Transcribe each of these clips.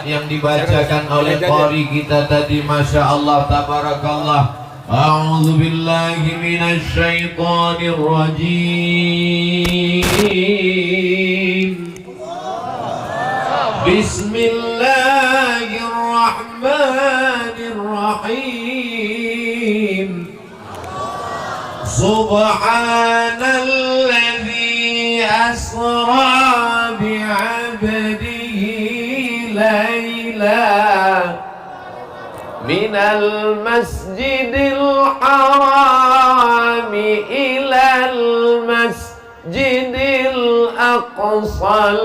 ayat yang dibacakan oleh qari kita tadi, Masya Allah, tabarakallah. A'udzu billahi minasy syaithanir rajim. Bismillahirrahmanirrahim. Subhanalladzi asra bi'abdihi layla minal masjidil harami ilal masjidil aqsal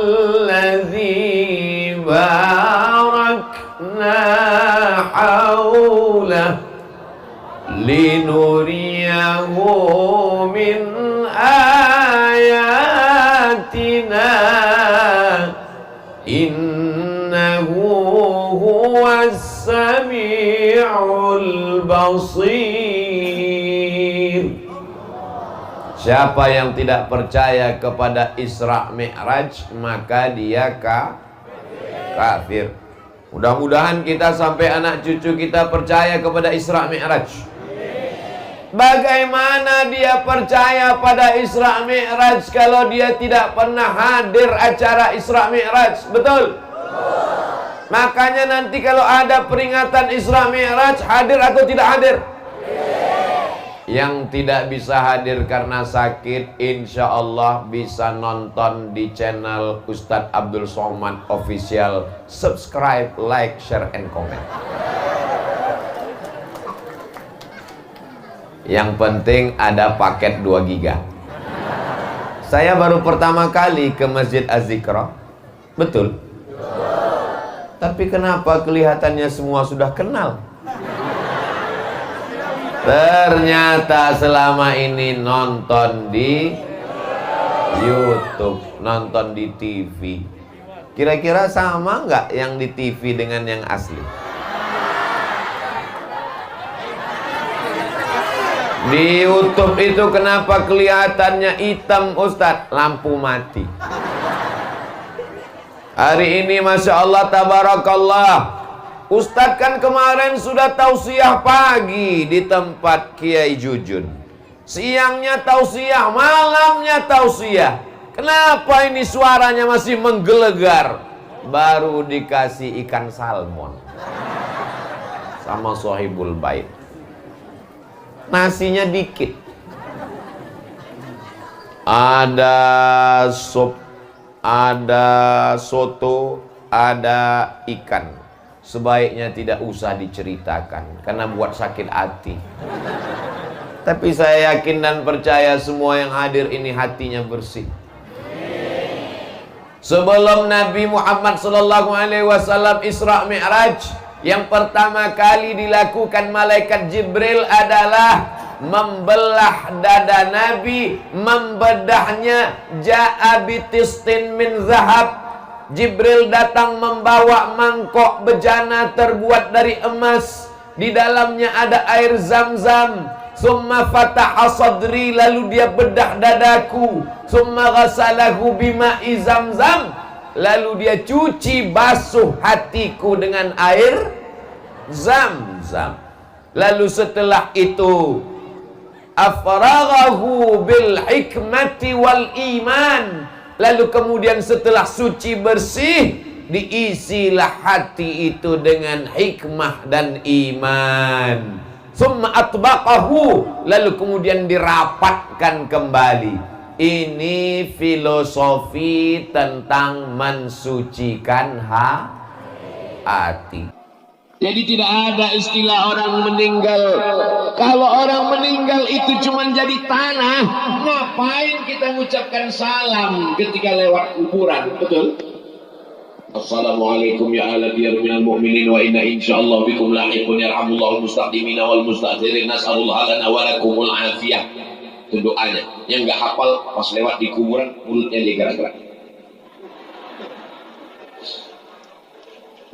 ladzi barakna hawlah linuriyahu min ayatina innahu huwas sami'ul basir. Siapa yang tidak percaya kepada Isra Mi'raj, maka dia kafir. Mudah-mudahan kita sampai anak cucu kita percaya kepada Isra Mi'raj. Bagaimana dia percaya pada Isra Mi'raj kalau dia tidak pernah hadir acara Isra Mi'raj? Betul? Makanya nanti kalau ada peringatan Isra Mi'raj, hadir atau tidak hadir? Yang tidak bisa hadir karena sakit, insya Allah bisa nonton di channel Ustadz Abdul Somad Official. Subscribe, like, share, and comment. Yang penting ada paket 2 giga. Saya baru pertama kali ke Masjid Az-Zikra. Betul? Tapi kenapa kelihatannya semua sudah kenal? Ternyata selama ini nonton di YouTube, nonton di TV. Kira-kira sama nggak yang di TV dengan yang asli? Di YouTube itu kenapa kelihatannya hitam, Ustadz? Lampu mati. Hari ini Masya Allah, tabarakallah, Ustadz kan kemarin sudah tausiah pagi di tempat Kiai Jujun. Siangnya tausiah, malamnya tausiah. Kenapa ini suaranya masih menggelegar? Baru dikasih ikan salmon sama Sohibul Bait. Nasinya dikit. Ada sup, ada soto, ada ikan. Sebaiknya tidak usah diceritakan karena buat sakit hati. Tapi saya yakin dan percaya semua yang hadir ini hatinya bersih. Sebelum Nabi Muhammad SAW Isra Mi'raj, yang pertama kali dilakukan malaikat Jibril adalah membelah dada Nabi, membedahnya. Ja'a bitistin min zahab. Jibril datang membawa mangkok bejana terbuat dari emas. Di dalamnya ada air zam-zam. Summa fataha sadri, lalu dia bedah dadaku. Summa ghasalahu bima'i zam-zam, lalu dia cuci basuh hatiku dengan air zam-zam. Lalu setelah itu afraghahu bil hikmati wal iman. Lalu kemudian setelah suci bersih, diisilah hati itu dengan hikmah dan iman. Summa atbaqahu, lalu kemudian dirapatkan kembali. Ini filosofi tentang mensucikan hati. Jadi tidak ada istilah orang meninggal. Kalau orang meninggal itu cuma jadi tanah, ngapain kita mengucapkan salam ketika lewat kuburan? Betul? Assalamualaikum ya ahla diyar minal mu'minin wa inna insyaallah bikum lahiqun yarhamullahu mustaqdimina wal mustaakhirin nas'alullah lana wa lakumul afiyah. Itu doanya. Yang nggak hafal pas lewat di kuburan mulutnya dia gerak-gerak.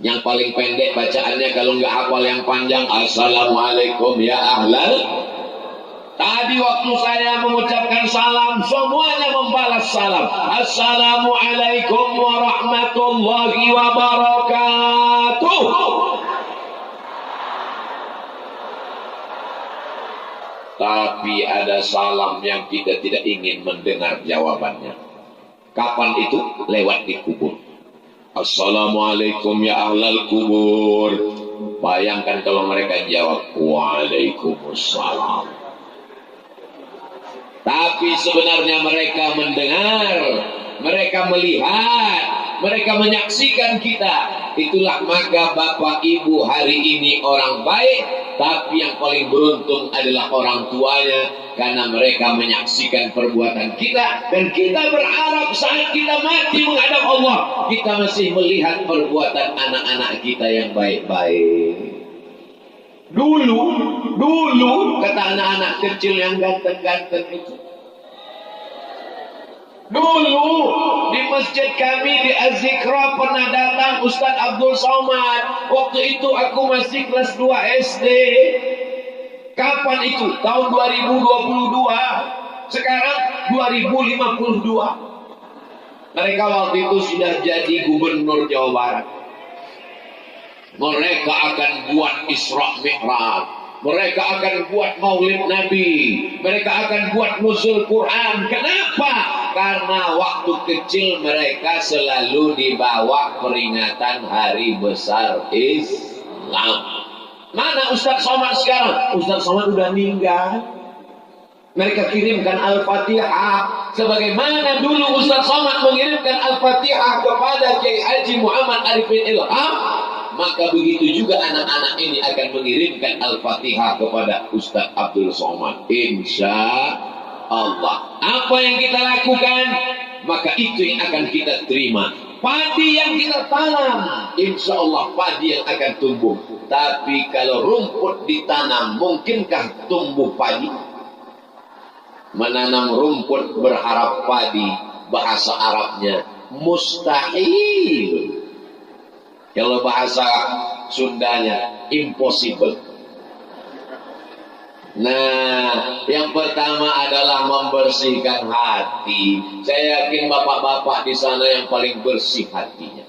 Yang paling pendek bacaannya, kalau nggak hafal yang panjang, Assalamualaikum ya ahlal. Tadi waktu saya mengucapkan salam, semuanya membalas salam. Assalamualaikum warahmatullahi wabarakatuh. Tapi ada salam yang kita tidak ingin mendengar jawabannya. Kapan itu? Lewat di kubur. Assalamualaikum ya ahlal kubur. Bayangkan kalau mereka jawab Waalaikumsalam. Tapi sebenarnya mereka mendengar, mereka melihat, mereka menyaksikan kita. Itulah maka Bapak Ibu hari ini orang baik, tapi yang paling beruntung adalah orang tuanya, karena mereka menyaksikan perbuatan kita, dan kita berharap saat kita mati menghadap Allah, kita masih melihat perbuatan anak-anak kita yang baik-baik. Dulu kata anak-anak kecil yang ganteng-ganteng itu, dulu di masjid kami di Az-Zikra pernah datang Ustaz Abdul Somad. Waktu itu aku masih kelas 2 SD. Kapan itu? Tahun 2022. Sekarang 2052. Mereka waktu itu sudah jadi gubernur Jawa Barat. Mereka akan buat Isra Mi'raj. Mereka akan buat Maulid Nabi. Mereka akan buat nuzul Quran. Kenapa? Karena waktu kecil mereka selalu dibawa peringatan hari besar Islam. Mana Ustaz Somad sekarang? Ustaz Somad udah meninggal. Mereka kirimkan Al-Fatihah. Sebagaimana dulu Ustaz Somad mengirimkan Al-Fatihah kepada Kiai Haji Muhammad Arifin Ilham, maka begitu juga anak-anak ini akan mengirimkan Al-Fatihah kepada Ustaz Abdul Somad. Insya Allah. Apa yang kita lakukan, maka itu yang akan kita terima. Padi yang kita tanam, insya Allah padi yang akan tumbuh. Tapi kalau rumput ditanam, mungkinkah tumbuh padi? Menanam rumput berharap padi, bahasa Arabnya mustahil. Kalau bahasa Sundanya impossible. Nah, yang pertama adalah membersihkan hati. Saya yakin bapak-bapak di sana yang paling bersih hatinya.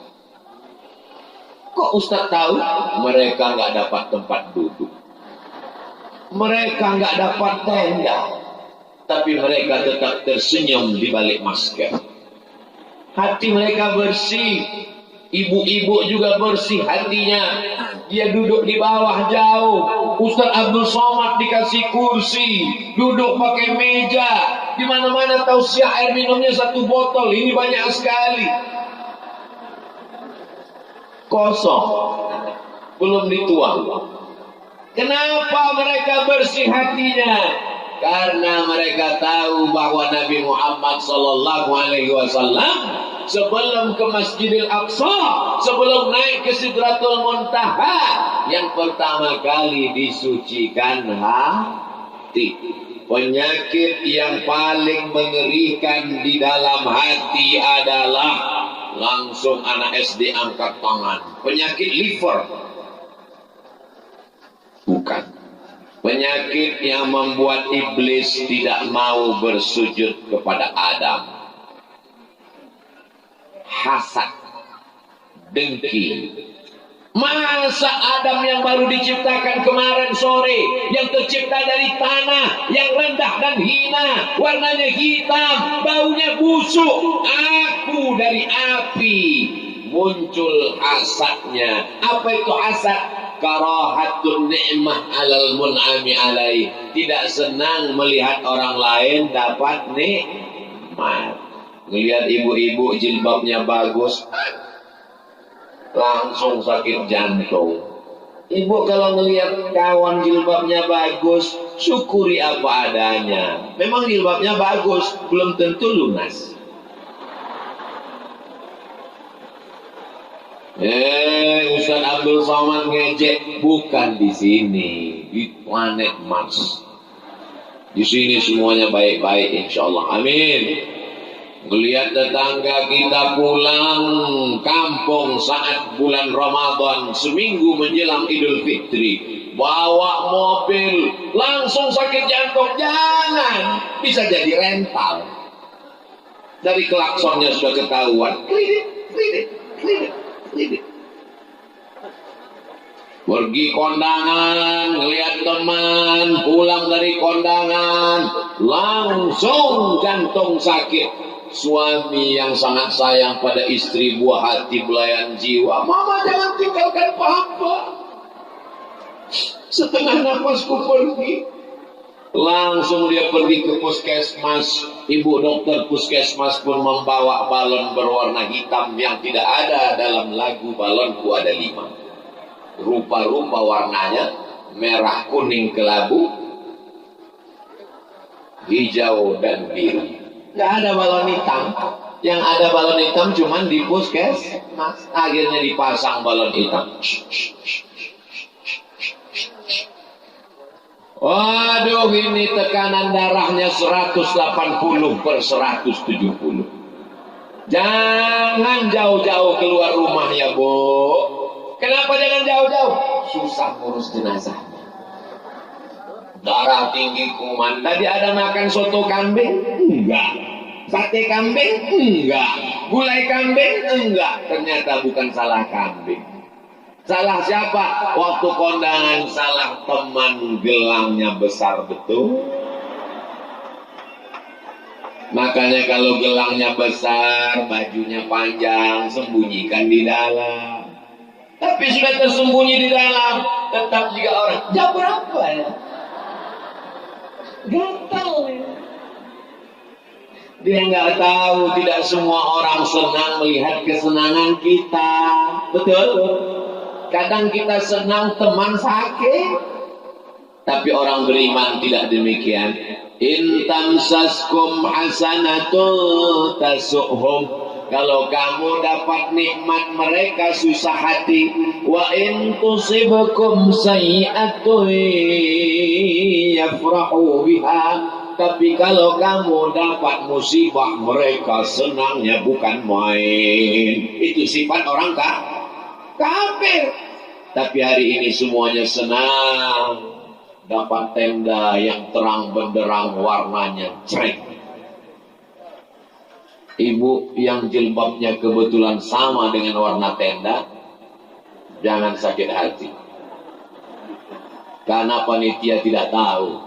Kok Ustaz tahu? Mereka nggak dapat tempat duduk. Mereka nggak dapat tenda. Tapi mereka tetap tersenyum di balik masker. Hati mereka bersih. Ibu-ibu juga bersih hatinya. Dia duduk di bawah jauh. Ustaz Abdul Somad dikasih kursi, duduk pakai meja. Di mana-mana tausiah air minumnya 1 botol. Ini banyak sekali. Kosong, belum dituang. Kenapa mereka bersih hatinya? Karena mereka tahu bahwa Nabi Muhammad SAW sebelum ke Masjidil Aqsa, sebelum naik ke Sidratul Muntaha, yang pertama kali disucikan hati. Penyakit yang paling mengerikan di dalam hati adalah, langsung anak SD angkat tangan, penyakit liver. Bukan. Penyakit yang membuat iblis tidak mau bersujud kepada Adam. Hasad, dengki. Masa Adam yang baru diciptakan kemarin sore, yang tercipta dari tanah, yang rendah dan hina, warnanya hitam, baunya busuk, aku dari api, muncul hasadnya. Apa itu hasad? Karahatun ni'mah alal mun'ami alaih. Tidak senang melihat orang lain dapat nikmat. Melihat ibu-ibu jilbabnya bagus, langsung sakit jantung. Ibu kalau melihat kawan jilbabnya bagus, syukuri apa adanya. Memang jilbabnya bagus, belum tentu lunas. Ustaz Abdul Somad ngejek, bukan di sini, di planet Mars. Di sini semuanya baik-baik, insya Allah. Amin. Melihat tetangga kita pulang kampung saat bulan Ramadan, seminggu menjelang Idul Fitri, bawa mobil, langsung sakit jantung. Jangan, bisa jadi rental. Dari klaksonnya sudah ketahuan. Kredit, kredit, kredit, kredit. Pergi kondangan, ngeliat teman, pulang dari kondangan, langsung jantung sakit. Suami yang sangat sayang pada istri, buah hati, belayan jiwa, mama jangan tinggalkan papa. Setengah nafasku pergi. Langsung dia pergi ke puskesmas. Ibu dokter puskesmas pun membawa balon berwarna hitam yang tidak ada dalam lagu balonku ada 5. Rupa-rupa warnanya, merah, kuning, kelabu, hijau, dan biru. Nggak ada balon hitam. Yang ada balon hitam cuman di puskesmas. Akhirnya dipasang balon hitam. Waduh, ini tekanan darahnya 180/170. Jangan jauh-jauh keluar rumah ya, Bu. Kenapa jangan jauh-jauh? Susah ngurus jenazahnya. Darah tinggi, kuman. Tadi ada makan soto kambing? Enggak. Sate kambing? Enggak. Gulai kambing? Enggak. Ternyata bukan salah kambing. Salah siapa? Waktu kondangan salah teman, gelangnya besar betul. Makanya kalau gelangnya besar, bajunya panjang, sembunyikan di dalam. Tapi sudah tersembunyi di dalam, tetap juga orang. Jam berapa ya? Gatal ya. Dia nggak tahu, tidak semua orang senang melihat kesenangan kita. Betul? Kadang kita senang teman sakit, tapi orang beriman tidak demikian. In tamsaskum hasanatun tasuhum. Kalau kamu dapat nikmat, mereka susah hati. Wa in tusibukum sayyi'atun yafrahu biha. Tapi kalau kamu dapat musibah, mereka senangnya bukan main. Itu sifat orang kafir. Tapi hari ini semuanya senang. Dapat tenda yang terang benderang, warnanya cerah. Ibu yang jilbabnya kebetulan sama dengan warna tenda, jangan sakit hati. Karena panitia tidak tahu.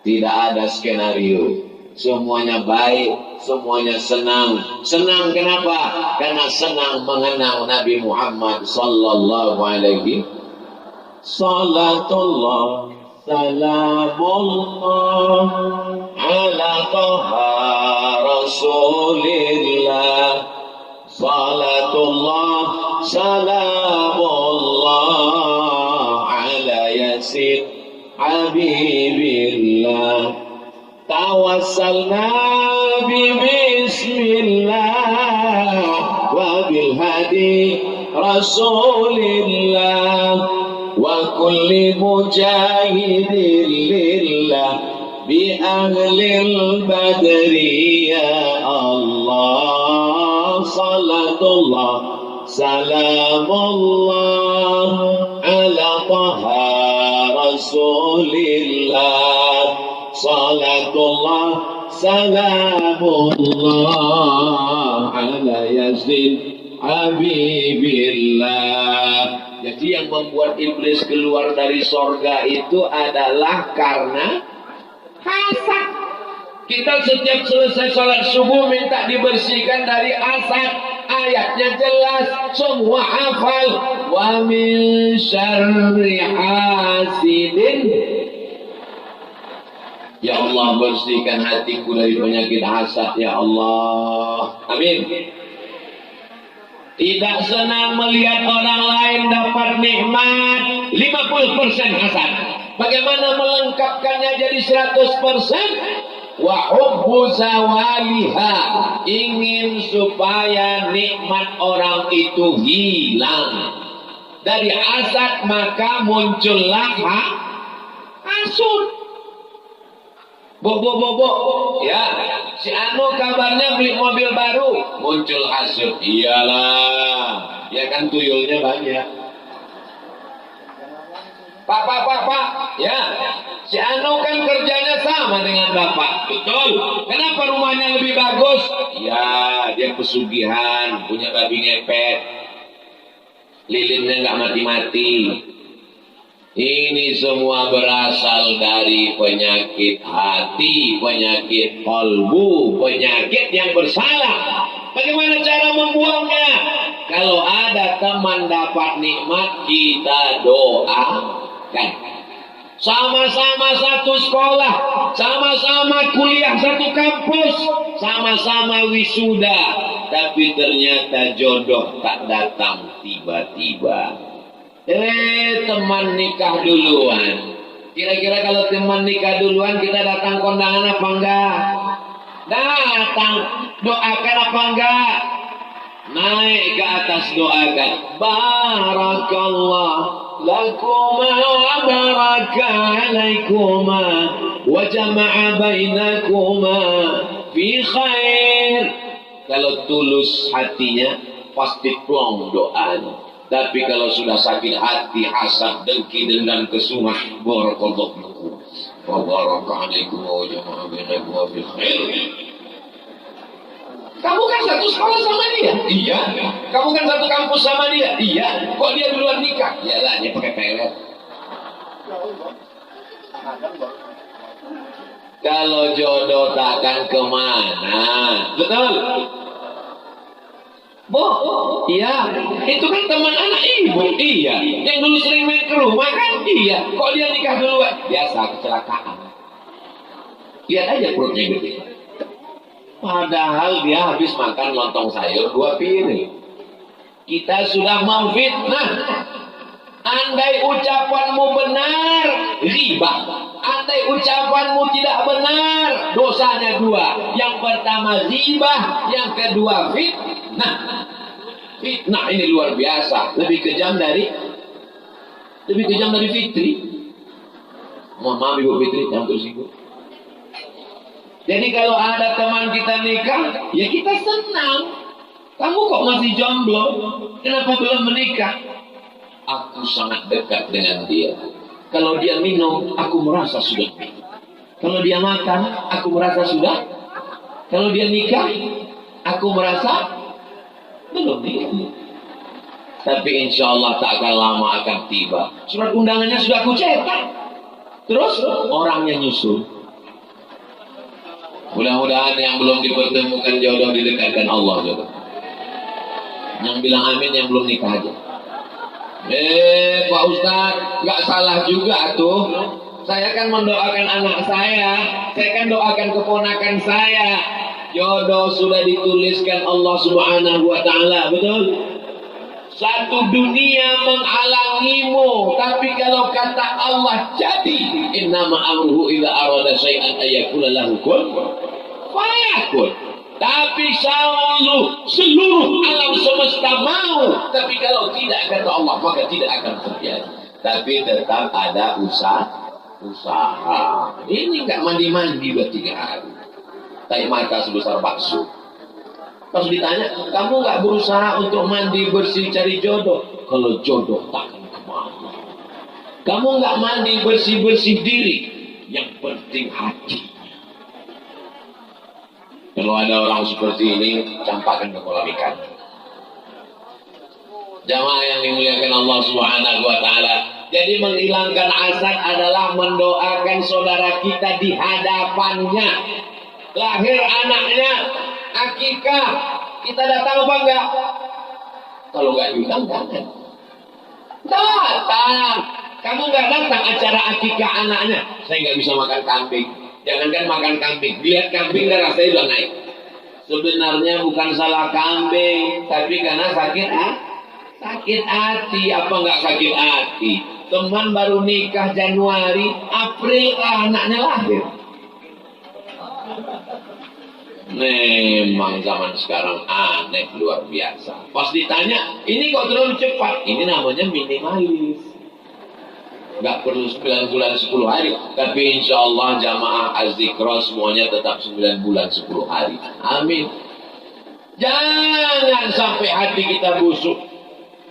Tidak ada skenario. Semuanya baik, semuanya senang. Senang kenapa? Karena senang mengenang Nabi Muhammad sallallahu alaihi salatullah salamullah ala taha rasulillah salatullah salamullah ala yasin habibillah tawassalna bismillah wa bil hadi rasulillah wa kulli mujahidin lillah bi ahlil badri ya Allah salatullah salamullah ala taha rasulillah salatullah salamullah ala yasin habibillah. Jadi yang membuat iblis keluar dari sorga itu adalah karena hasad. Kita setiap selesai sholat subuh minta dibersihkan dari hasad. Ayatnya jelas, semua hafal. Wa min syarri hasidin. Ya Allah, bersihkan hatiku dari penyakit hasad ya Allah. Amin. Tidak senang melihat orang lain dapat nikmat 50% hasad. Bagaimana melengkapkannya jadi 100%? Wa hubbu zawaliha, ingin supaya nikmat orang itu hilang. Dari hasad maka muncullah hasud. Bobo, ya, si Anu kabarnya beli mobil baru, muncul hasud. Iyalah, ya kan tuyulnya banyak. Pak, ya, si Anu kan kerjanya sama dengan Bapak, betul. Kenapa rumahnya lebih bagus? Ya, dia pesugihan, punya babi ngepet, lilinnya nggak mati-mati. Ini semua berasal dari penyakit hati, penyakit kalbu, penyakit yang bersalah. Bagaimana cara membuangnya? Kalau ada teman dapat nikmat, kita doakan. Sama-sama satu sekolah, sama-sama kuliah satu kampus, sama-sama wisuda, tapi ternyata jodoh tak datang tiba-tiba. Teman nikah duluan. Kira-kira kalau teman nikah duluan, kita datang kondangan apa enggak? Datang. Doakan apa enggak? Naik ke atas doakan. Barakallah lakuma wa baraka alaikuma wa jama'a bainakuma fi khair. Kalau tulus hatinya, pasti plong doanya. Tapi kalau sudah sakit hati, hasad, dengki, dendam, kesumat, barakallahu lakum wa baraka alaikum wa jama'a bainakum fi khair. Kamu kan satu sekolah sama dia? Iya. Kamu kan satu kampus sama dia? Iya. Kok dia duluan nikah? Iyalah, dia pakai pelet. Kalau jodoh takkan kemana? Betul? Bu, iya. Itu kan teman anak ibu. Iya. Yang dulu sering main ke rumah kan? Iya. Kok dia nikah duluan? Biasa, kecelakaan. Lihat aja perutnya gede. Padahal dia habis makan lontong sayur 2 piring. Kita sudah memfitnah. Andai ucapanmu benar, ghibah. Andai ucapanmu tidak benar, dosanya 2. Yang pertama ghibah, yang kedua fitnah. Fitnah ini luar biasa, lebih kejam dari Fitri. Mohon maaf Ibu Fitri, jangan tersinggung. Jadi kalau ada teman kita nikah, ya kita senang. Kamu kok masih jomblo? Kenapa belum menikah? Aku sangat dekat dengan dia. Kalau dia minum, aku merasa sudah minum. Kalau dia makan, aku merasa sudah. Kalau dia nikah, aku merasa belum nikah. Tapi insya Allah tak akan lama akan tiba. Surat undangannya sudah aku cetak. Terus orangnya nyusul. Mudah-mudahan yang belum dipertemukan jodoh didekatkan Allah jodoh. Yang bilang amin yang belum nikah aja. Pak Ustadz, nggak salah juga tuh. Saya kan mendoakan anak saya kan doakan keponakan saya. Jodoh sudah dituliskan Allah Subhanahu wa taala, betul? Satu dunia menghalangimu, tapi kalau kata Allah jadi, innama amruhu idza arada syai'an ayakula lahu kun fayakun. Tapi seluruh alam semesta mau, tapi kalau tidak kata Allah maka tidak akan terjadi. Tapi tetap ada usaha. Ini nggak mandi 2-3 hari, tai mata sebesar bakso. Pas ditanya, kamu nggak berusaha untuk mandi bersih cari jodoh? Kalau jodoh takkan kemana. Kamu nggak mandi bersih diri, yang penting hati. Kalau ada orang seperti ini, campakkan ke kolam ikan. Jamaah yang dimuliakan Allah Subhanahu wa taala. Jadi menghilangkan hasad adalah mendoakan saudara kita di hadapannya. Lahir anaknya, akikah, kita datang apa enggak? Kalau enggak diundang, jangan. Datang. Kamu enggak datang acara akikah anaknya, saya enggak bisa makan kambing. Jangankan makan kambing, lihat kambing dan rasanya udah naik. Sebenarnya bukan salah kambing, tapi karena sakit hati. Apa enggak sakit hati? Teman baru nikah Januari, April anaknya lahir. Memang zaman sekarang aneh luar biasa. Pas ditanya, ini kok terlalu cepat? Ini namanya minimalis. Gak perlu 9 bulan 10 hari. Tapi insya Allah jamaah Az-Zikra semuanya tetap 9 bulan 10 hari. Amin. Jangan sampai hati kita busuk.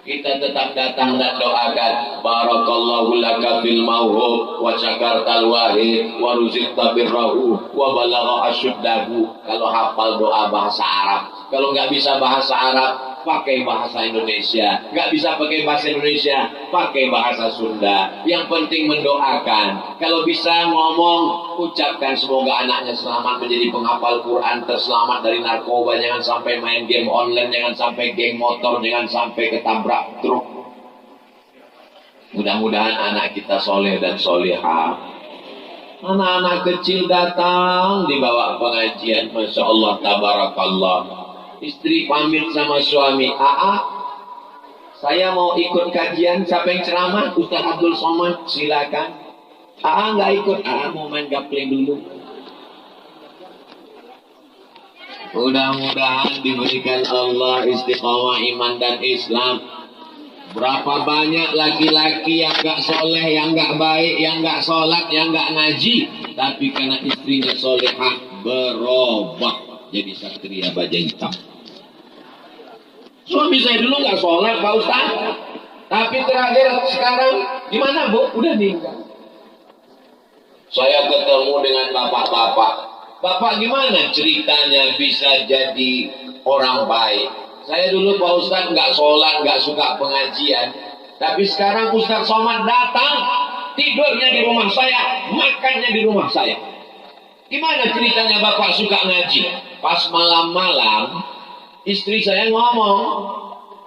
kita tetap datang dan doakan. Barakallahu laka fil mauhub wa syakartal wahid wa ruzikta birrahu wa balagha asyuddahu. Kalau hafal doa bahasa Arab, kalau nggak bisa bahasa Arab, pakai bahasa Indonesia. Nggak bisa pakai bahasa Indonesia, pakai bahasa Sunda. Yang penting mendoakan. Kalau bisa ngomong, ucapkan semoga anaknya selamat menjadi penghafal Quran, terselamat dari narkoba, jangan sampai main game online, jangan sampai geng motor, jangan sampai ketabrak truk. Mudah-mudahan anak kita soleh dan solehah. Anak-anak kecil datang dibawa pengajian, Masya Allah, tabarakallah. Istri pamit sama suami, saya mau ikut kajian. Siapa yang ceramah? Ustaz Abdul Somad, silakan. Nggak ikut, mau main gapleng dulu. Mudah-mudahan diberikan Allah istiqomah iman dan Islam. Berapa banyak laki-laki yang nggak soleh, yang nggak baik, yang nggak sholat, yang nggak ngaji, tapi karena istrinya solehah berubah jadi satria baja hitam. Suami saya dulu nggak sholat, Pak Ustaz, tapi terakhir sekarang gimana, Bu? Udah meninggal. Saya ketemu dengan bapak-bapak. Bapak gimana ceritanya bisa jadi orang baik? Saya dulu, Pak Ustaz, nggak sholat, nggak suka pengajian, tapi sekarang Ustaz Somad datang, tidurnya di rumah saya, makannya di rumah saya. Gimana ceritanya Bapak suka ngaji? Pas malam-malam, istri saya ngomong,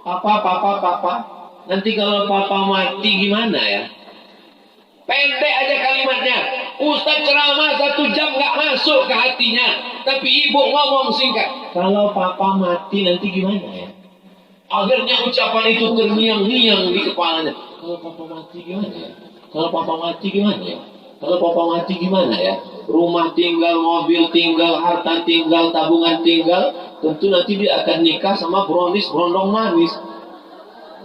Papa, nanti kalau Papa mati gimana ya? Pendek aja kalimatnya. Ustaz ceramah 1 jam nggak masuk ke hatinya, tapi ibu ngomong singkat, kalau Papa mati nanti gimana ya? Akhirnya ucapan itu terngiang-ngiang di kepalanya. Kalau Papa mati gimana ya? Kalau Papa mati gimana ya? Kalau Papa mati gimana ya? Rumah tinggal, mobil tinggal, harta tinggal, tabungan tinggal. Tentu nanti dia akan nikah sama brondong manis.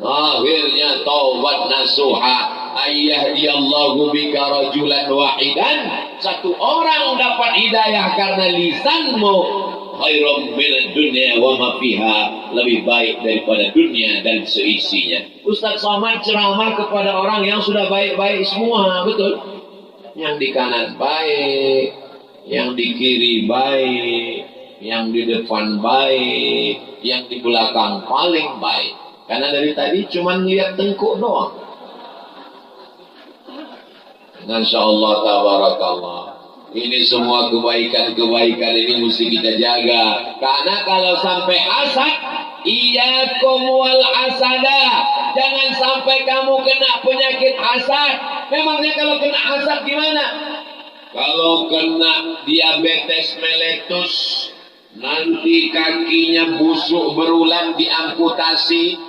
Akhirnya taubat nasuha, ayyahdiyallahu bika rajulan wahidan. Satu orang dapat hidayah karena lisanmu, khairum minad dunya wa ma fiha, lebih baik daripada dunia dan seisinya. Ustaz Somad ceramah kepada orang yang sudah baik-baik semua, betul? Yang di kanan baik, yang di kiri baik, yang di depan baik, yang di belakang paling baik. Karena dari tadi cuma lihat tengkuk doang. Masya Allah, tabarakallah. Ini semua kebaikan-kebaikan ini mesti kita jaga. Karena kalau sampai hasad, iyyakum wal hasada. Jangan sampai kamu kena penyakit hasad. Memangnya kalau kena hasad gimana? Kalau kena diabetes mellitus, nanti kakinya busuk berulang diamputasi.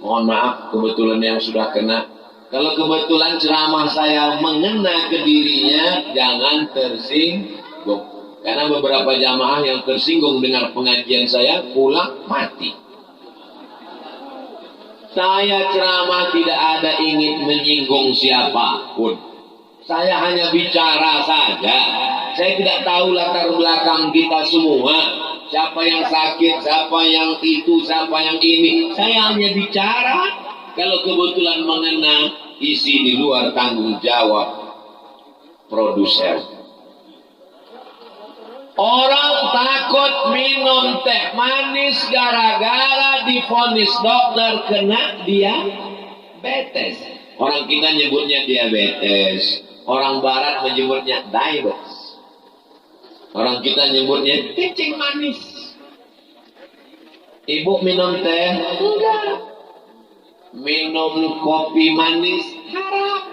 Mohon maaf, kebetulan yang sudah kena. Kalau kebetulan ceramah saya mengena ke dirinya, jangan tersinggung. Karena beberapa jamaah yang tersinggung dengan pengajian saya pulang mati. Saya ceramah tidak ada ingin menyinggung siapapun. Saya hanya bicara saja. Saya tidak tahu latar belakang kita semua. Siapa yang sakit, siapa yang itu, siapa yang ini. Saya hanya bicara. Kalau kebetulan mengena, isi di luar tanggung jawab produser. Orang takut minum teh manis gara-gara divonis dokter kena diabetes. Orang kita nyebutnya diabetes. Orang barat menyebutnya diabetes. Orang kita nyebutnya kencing manis. Ibu minum teh? Enggak. Minum kopi manis? Haram.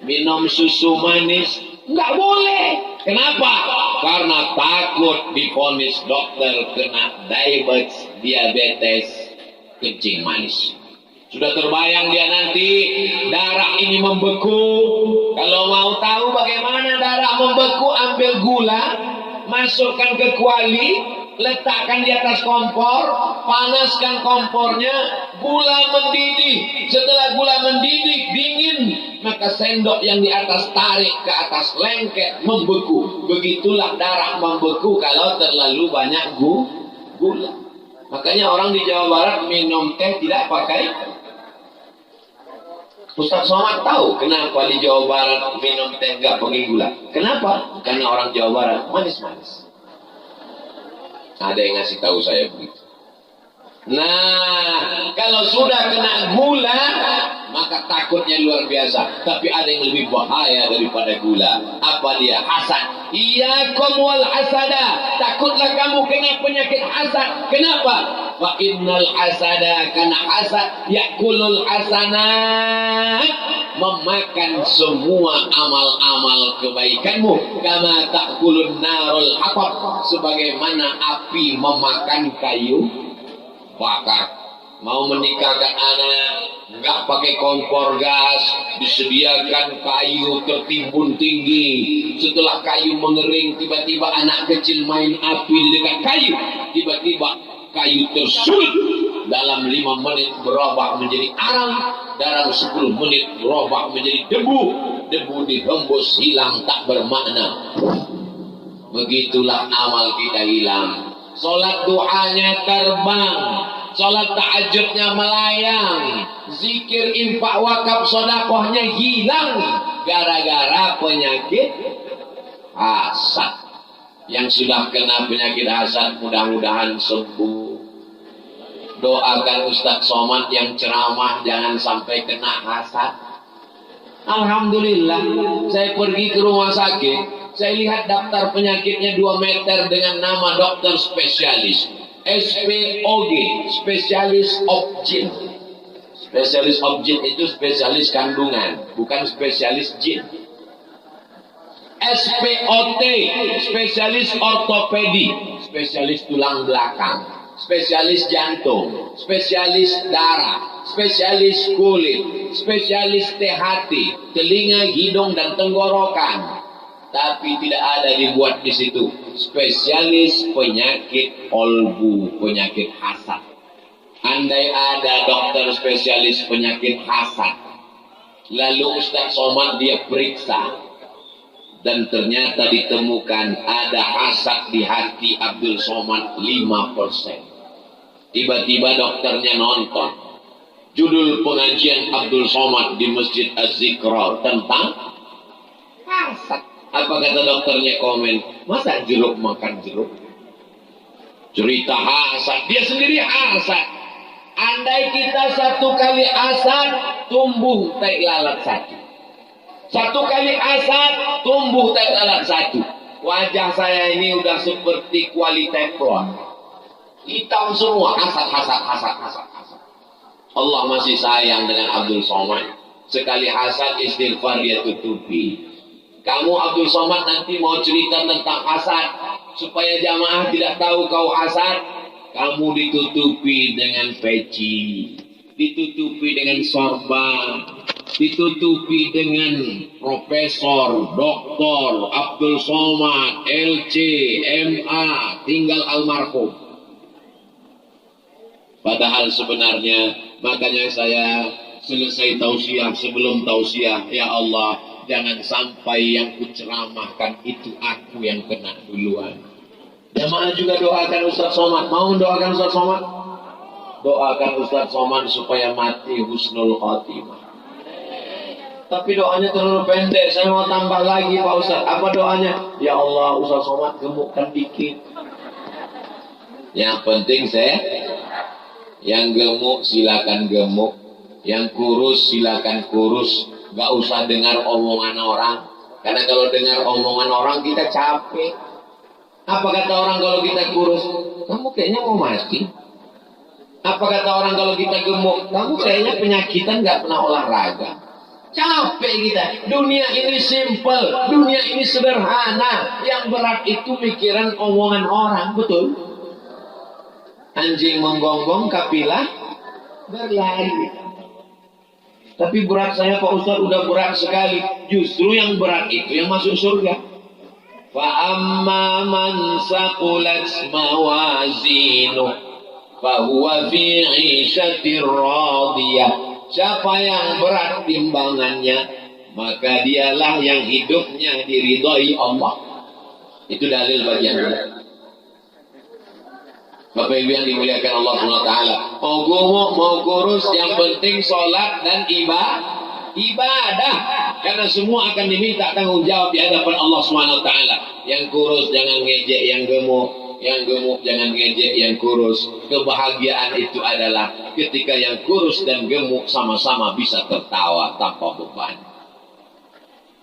Minum susu manis? Enggak boleh. Kenapa? Karena takut divonis dokter kena diabetes kencing manis. Sudah terbayang dia nanti darah ini membeku. Kalau mau tahu bagaimana darah membeku, ambil gula, masukkan ke kuali, letakkan di atas kompor, panaskan kompornya, gula mendidih. Setelah gula mendidih, dingin, maka sendok yang di atas tarik ke atas lengket, membeku. Begitulah darah membeku kalau terlalu banyak gula. Makanya orang di Jawa Barat minum teh tidak pakai. Ustaz Somad tahu kenapa di Jawa Barat minum teh nggak pakai gula. Kenapa? Karena orang Jawa Barat manis-manis. Ada yang ngasih tahu saya begitu. Nah, kalau sudah kena gula, maka takutnya luar biasa. Tapi ada yang lebih bahaya daripada gula. Apa dia? Hasad. Iyyakum wal hasada. Takutlah kamu kena penyakit hasad. Kenapa? Fa innal hasada, karena hasad yakulul hasanat, memakan semua amal-amal kebaikanmu. Kama takulun narul hatab, sebagaimana api memakan kayu bakar. Mau menikahkan anak, nggak pakai kompor gas, disediakan kayu tertimbun tinggi. Setelah kayu mengering, tiba-tiba anak kecil main api di dekat kayu. Tiba-tiba kayu tersulut, dalam 5 menit berubah menjadi arang, dalam 10 menit berubah menjadi debu. Debu dihembus hilang tak bermakna. Begitulah amal kita hilang. Sholat duhanya terbang, sholat tahajudnya melayang, zikir, infak, wakaf, sodakohnya hilang gara-gara penyakit hasad. Yang sudah kena penyakit hasad mudah-mudahan sembuh. Doakan Ustaz Somad yang ceramah jangan sampai kena hasad. Alhamdulillah, saya pergi ke rumah sakit, saya lihat daftar penyakitnya 2 meter dengan nama dokter spesialis. SPOG, spesialis objin. Spesialis objin itu spesialis kandungan, bukan spesialis jin. SPOT, spesialis ortopedi, spesialis tulang belakang, spesialis jantung, spesialis darah, spesialis kulit, spesialis THT, telinga, hidung, dan tenggorokan. Tapi tidak ada dibuat di situ spesialis penyakit kolbu, penyakit hasad. Andai ada dokter spesialis penyakit hasad, lalu Ustaz Somad dia periksa, dan ternyata ditemukan ada hasad di hati Abdul Somad 5%. Tiba-tiba dokternya nonton judul pengajian Abdul Somad di Masjid Az-Zikra tentang hasad. Apa kata dokternya? Komen, masa jeruk makan jeruk? Cerita hasad, dia sendiri hasad. Andai kita 1 kali hasad, tumbuh tai lalat 1. 1 kali hasad, tumbuh tai lalat 1. Wajah saya ini udah seperti kuali teflon, hitam semua, hasad. Allah masih sayang dengan Abdul Somad. Sekali hasad, istighfar dia tutupi. Kamu Abdul Somad nanti mau cerita tentang hasad, supaya jamaah tidak tahu kau hasad, kamu ditutupi dengan peci, ditutupi dengan sorban, ditutupi dengan Profesor, Doktor Abdul Somad, LC, MA, tinggal almarhum. Padahal sebenarnya, makanya saya selesai tausiah, sebelum tausiah, ya Allah, jangan sampai yang kuceramahkan itu aku yang kena duluan. Jamaah juga doakan Ustaz Somad. Mau doakan Ustaz Somad? Doakan Ustaz Somad supaya mati husnul khotimah. Tapi doanya terlalu pendek. Saya mau tambah lagi Pak Ustaz. Apa doanya? Ya Allah, Ustaz Somad gemukkan dikit. Yang penting saya, yang gemuk silakan gemuk, yang kurus silakan kurus. Gak usah dengar omongan orang, karena kalau dengar omongan orang kita capek. Apa kata orang kalau kita kurus? Kamu kayaknya mau mati. Apa kata orang kalau kita gemuk? Kamu kayaknya penyakitan, gak pernah olahraga. Capek kita. Dunia ini simple, dunia ini sederhana. Yang berat itu pikiran omongan orang, betul? Anjing menggonggong, kapilah berlari. Tapi berat saya Pak Ustaz udah berat sekali. Justru yang berat itu yang masuk surga. Fa amma man saqulat mawazinu fa huwa fi 'ishatir radiyah. Siapa yang berat timbangannya, maka dialah yang hidupnya diridhai Allah. Itu dalil bagian Bapak Ibu yang dimuliakan Allah SWT, mau gemuk, mau kurus, yang penting sholat dan ibadah. Karena semua akan diminta tanggung jawab di hadapan Allah SWT. Yang kurus jangan ngejek yang gemuk, yang gemuk jangan ngejek yang kurus. Kebahagiaan itu adalah ketika yang kurus dan gemuk sama-sama bisa tertawa tanpa beban.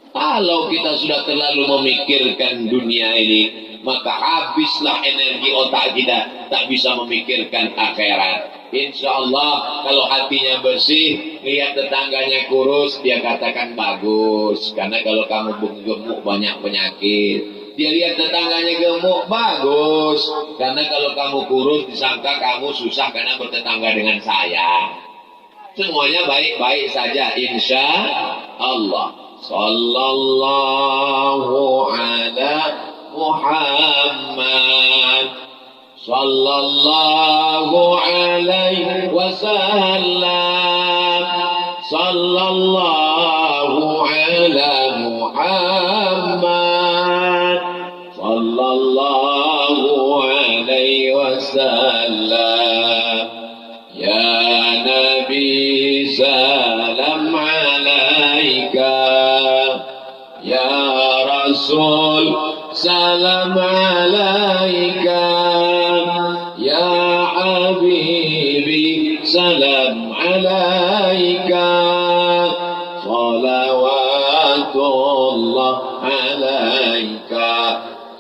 Kalau kita sudah terlalu memikirkan dunia ini, maka habislah energi otak kita, tak bisa memikirkan akhirat. Insya Allah kalau hatinya bersih, lihat tetangganya kurus, dia katakan bagus. Karena kalau kamu gemuk banyak penyakit. Dia lihat tetangganya gemuk, bagus. Karena kalau kamu kurus disangka kamu susah karena bertetangga dengan saya. Semuanya baik-baik saja, insya Allah. Sallallahu ala Muhammad, sallallahu alaihi wasallam, sallallahu ala Muhammad, sallallahu alaihi wasallam. Ya Nabi salam alaika, ya Rasul salam alaika, ya Habibi salam alaika, salawatullah alaika.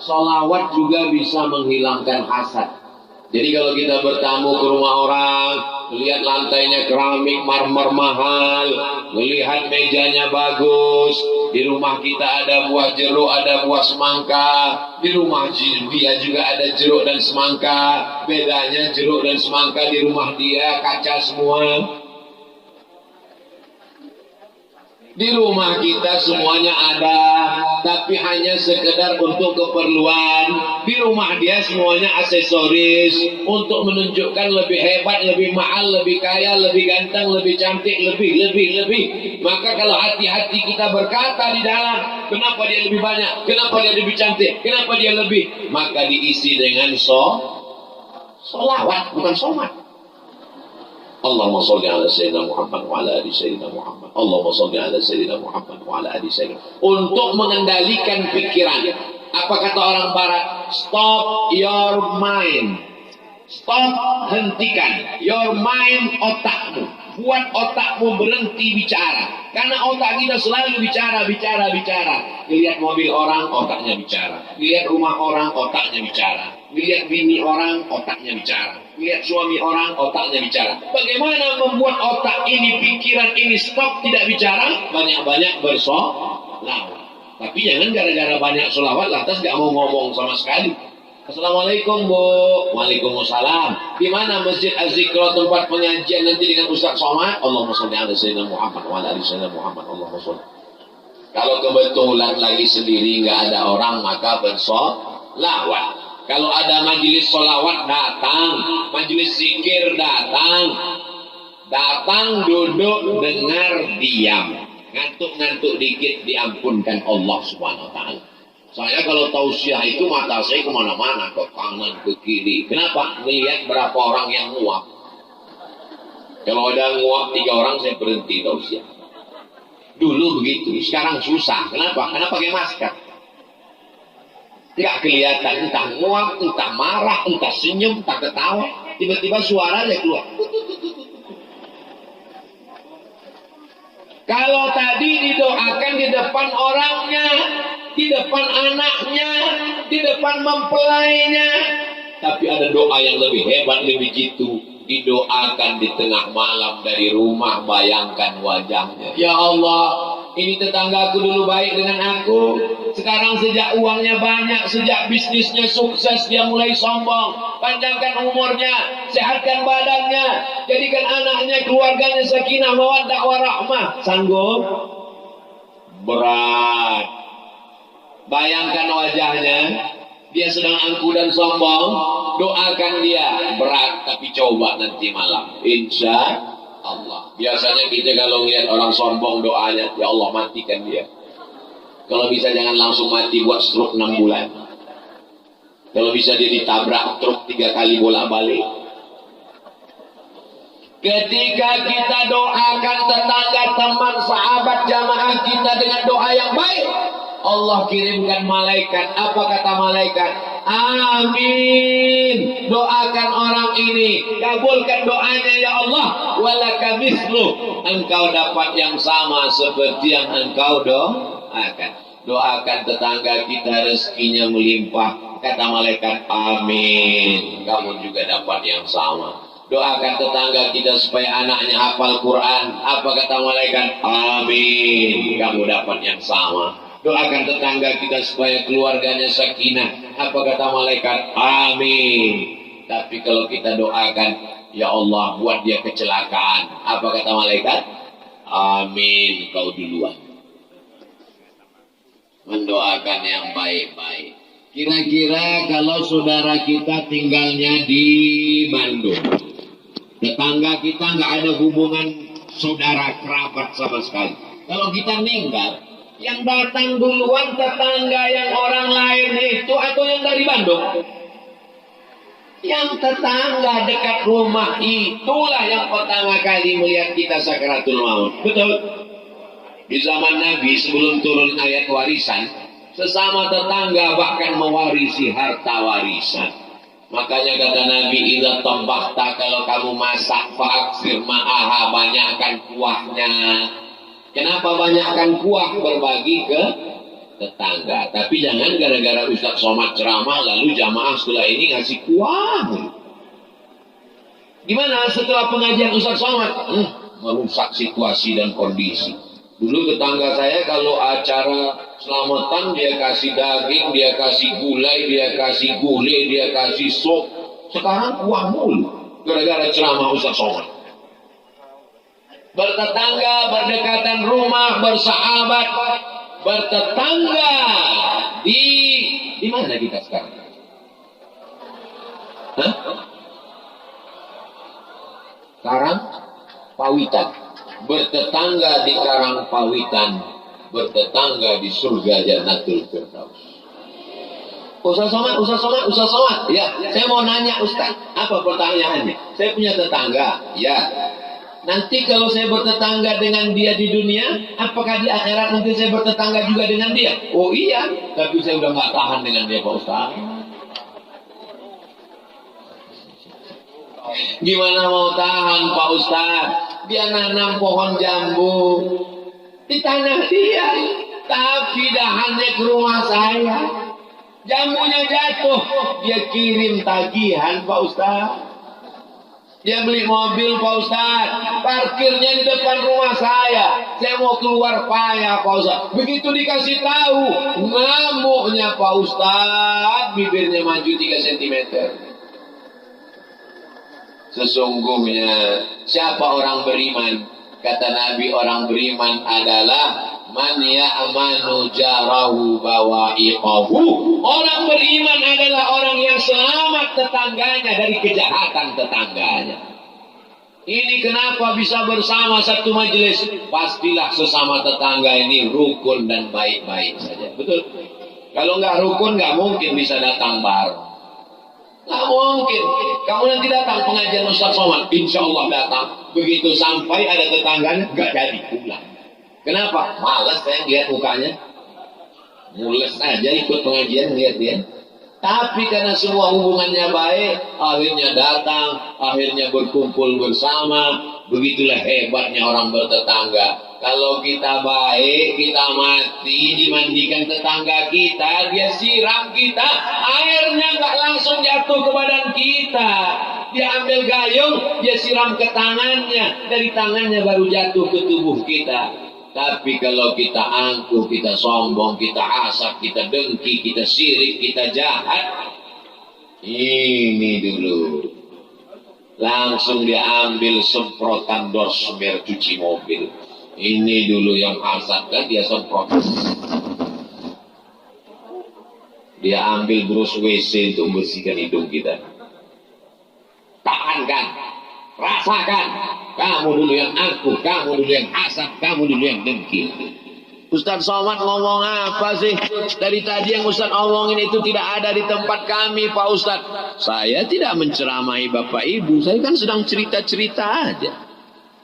Salawat juga bisa menghilangkan hasad. Jadi kalau kita bertamu ke rumah orang, melihat lantainya keramik marmer mahal, melihat mejanya bagus, di rumah kita ada buah jeruk, ada buah semangka, di rumah dia juga ada jeruk dan semangka. Bedanya jeruk dan semangka di rumah dia kaca semua. Di rumah kita semuanya ada, tapi hanya sekedar untuk keperluan. Di rumah dia semuanya aksesoris untuk menunjukkan lebih hebat, lebih mahal, lebih kaya, lebih ganteng, lebih cantik, lebih. Maka kalau hati-hati kita berkata di dalam, kenapa dia lebih banyak, kenapa dia lebih cantik, kenapa dia lebih, maka diisi dengan solawat, bukan somat. Allahumma sholli ala sayyidina Muhammad wa ala ali sayyidina Muhammad. Allahumma sholli ala sayyidina Muhammad wa ala ali sayyidina. Untuk mengendalikan pikiran. Apa kata orang barat? Stop your mind. Stop, hentikan. Your mind, otakmu. Buat otakmu berhenti bicara. Karena otak kita selalu bicara. Lihat mobil orang, otaknya bicara. Lihat rumah orang, otaknya bicara. Lihat bini orang, otaknya bicara. Lihat suami orang, otaknya bicara. Bagaimana membuat otak ini, pikiran ini stop, tidak bicara? Banyak-banyak bersolawat. Tapi jangan gara-gara banyak solawat lantas gak mau ngomong sama sekali. Assalamualaikum Bu. Waalaikumsalam. Di mana Masjid Az-Zikra tempat penyajian nanti dengan Ustaz Somad? Allahumma sholli ala sayyidina Muhammad wa ala ali sayyidina Muhammad. Allahumma sholli. Kalau kebetulan lagi sendiri nggak ada orang, maka bersolawat. Kalau ada majelis solawat, datang. Majelis zikir, datang. Datang, duduk, dengar, diam. Ngantuk-ngantuk dikit, diampunkan Allah Subhanahu wa ta'ala. Saya kalau tausiah itu mata saya kemana-mana, ke kanan, ke kiri. Kenapa? Melihat berapa orang yang nguap. Kalau ada nguap 3 orang, saya berhenti tausiah. Dulu begitu, sekarang susah. Kenapa? Karena pakai masker. Nggak kelihatan, entah nguap, entah marah, entah senyum, entah ketawa. Tiba-tiba suaranya keluar. Kalau tadi didoakan di depan orangnya, di depan anaknya, di depan mempelainya. Tapi ada doa yang lebih hebat, lebih jitu. Didoakan di tengah malam dari rumah, bayangkan wajahnya. Ya Allah, ini tetanggaku dulu baik dengan aku. Sekarang sejak uangnya banyak, sejak bisnisnya sukses, dia mulai sombong. Panjangkan umurnya, sehatkan badannya, jadikan anaknya, keluarganya sakinah, mawaddah, warahmah. Sanggup? Berat. Bayangkan wajahnya. Dia sedang angku dan sombong, doakan dia. Berat, tapi coba nanti malam, insya Allah. Biasanya kita kalau lihat orang sombong, doanya, ya Allah matikan dia. Kalau bisa jangan langsung mati, buat stroke 6 bulan. Kalau bisa dia ditabrak truk 3 kali bolak-balik. Ketika kita doakan tetangga, teman, sahabat, jamaah kita dengan doa yang baik, Allah kirimkan malaikat. Apa kata malaikat? Amin. Doakan orang ini, kabulkan doanya ya Allah. Walaka mithlu, engkau dapat yang sama seperti yang engkau doakan. Doakan tetangga kita rezekinya melimpah. Kata malaikat, amin. Kamu juga dapat yang sama. Doakan tetangga kita supaya anaknya hafal Quran. Apa kata malaikat? Amin. Kamu dapat yang sama. Doakan tetangga kita supaya keluarganya sakinah. Apa kata malaikat? Amin. Tapi kalau kita doakan, ya Allah buat dia kecelakaan. Apa kata malaikat? Amin. Kau duluan. Mendoakan yang baik-baik. Kira-kira kalau saudara kita tinggalnya di Bandung, tetangga kita nggak ada hubungan saudara kerabat sama sekali. Kalau kita meninggal, yang datang duluan tetangga yang orang lain itu atau yang dari Bandung? Yang tetangga dekat rumah itulah yang pertama kali melihat kita sakaratul maut. Betul? Di zaman Nabi sebelum turun ayat warisan, sesama tetangga bahkan mewarisi harta warisan. Makanya kata Nabi, idza tambahta, kalau kamu masak fa'aksir ma'aha, banyakkan kuahnya. Kenapa banyakkan kuah? Berbagi ke tetangga. Tapi jangan gara-gara Ustaz Somad ceramah lalu jamaah setelah ini ngasih kuah. Gimana setelah pengajian Ustaz Somad? Merusak situasi dan kondisi. Dulu tetangga saya kalau acara selamatan dia kasih daging, dia kasih gulai, dia kasih gulai, dia kasih sop. Sekarang kuah mulu gara-gara ceramah Ustaz Somad. Bertetangga, berdekatan rumah, bersahabat, bertetangga di mana kita sekarang? Hah? Karang Pawitan. Bertetangga di Karang Pawitan, bertetangga di surga Jannatul Firdaus. Ustaz Somad, ya, saya mau nanya Ustaz, apa pertanyaannya? Saya punya tetangga, ya. Nanti kalau saya bertetangga dengan dia di dunia, apakah di akhirat nanti saya bertetangga juga dengan dia? Oh iya, tapi saya udah nggak tahan dengan dia Pak Ustaz. Gimana mau tahan Pak Ustaz? Dia nanam pohon jambu di tanah dia, tapi dahannya ke rumah saya. Jambunya jatuh, dia kirim tagihan Pak Ustaz. Dia beli mobil Pak Ustaz, parkirnya di depan rumah saya. Saya mau keluar payah Pak Ustaz. Begitu dikasih tahu, ngamuknya Pak Ustaz, bibirnya maju 3 cm. Sesungguhnya siapa orang beriman? Kata Nabi, orang beriman adalah man ya'manu jarahu bawa'iqahu. Orang beriman adalah orang yang selamat tetangganya dari kejahatan tetangganya. Ini kenapa bisa bersama satu majelis? Pastilah sesama tetangga ini rukun dan baik-baik saja. Betul? Kalau nggak rukun nggak mungkin bisa datang bareng. Nggak mungkin. Kamu nanti datang pengajian Ustaz Somad, insya Allah datang. Begitu sampai ada tetangganya, nggak jadi pulang. Kenapa? Malas saya lihat mukanya. Mules aja ikut pengajian lihat dia. Tapi karena semua hubungannya baik, akhirnya datang, akhirnya berkumpul bersama. Begitulah hebatnya orang bertetangga. Kalau kita baik, kita mati, dimandikan tetangga kita, dia siram kita, airnya nggak langsung jatuh ke badan kita. Dia ambil gayung, dia siram ke tangannya, dari tangannya baru jatuh ke tubuh kita. Tapi kalau kita angkuh, kita sombong, kita hasad, kita dengki, kita sirik, kita jahat, ini dulu langsung dia ambil semprotan dorsmer cuci mobil. Ini dulu yang hasad kan dia semprot. Dia ambil brus WC untuk membersihkan hidung kita. Tahankan, rasakan. Kamu dulu yang angkuh, kamu dulu yang hasad, kamu dulu yang dengki. Ustaz Somad ngomong apa sih? Dari tadi yang Ustaz omongin itu tidak ada di tempat kami, Pak Ustaz. Saya tidak menceramai Bapak Ibu, saya kan sedang cerita-cerita aja.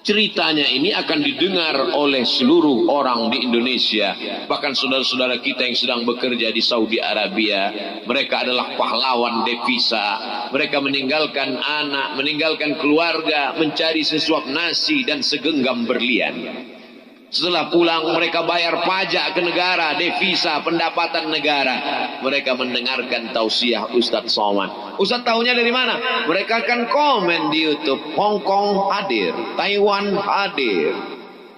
Ceritanya ini akan didengar oleh seluruh orang di Indonesia. Bahkan saudara-saudara kita yang sedang bekerja di Saudi Arabia. Mereka adalah pahlawan devisa. Mereka meninggalkan anak, meninggalkan keluarga, mencari sesuap nasi dan segenggam berlian. Setelah pulang mereka bayar pajak ke negara, devisa, pendapatan negara. Mereka mendengarkan tausiah Ustadz Somad. Ustadz tahunya dari mana? Mereka kan komen di YouTube. Hong Kong hadir, Taiwan hadir,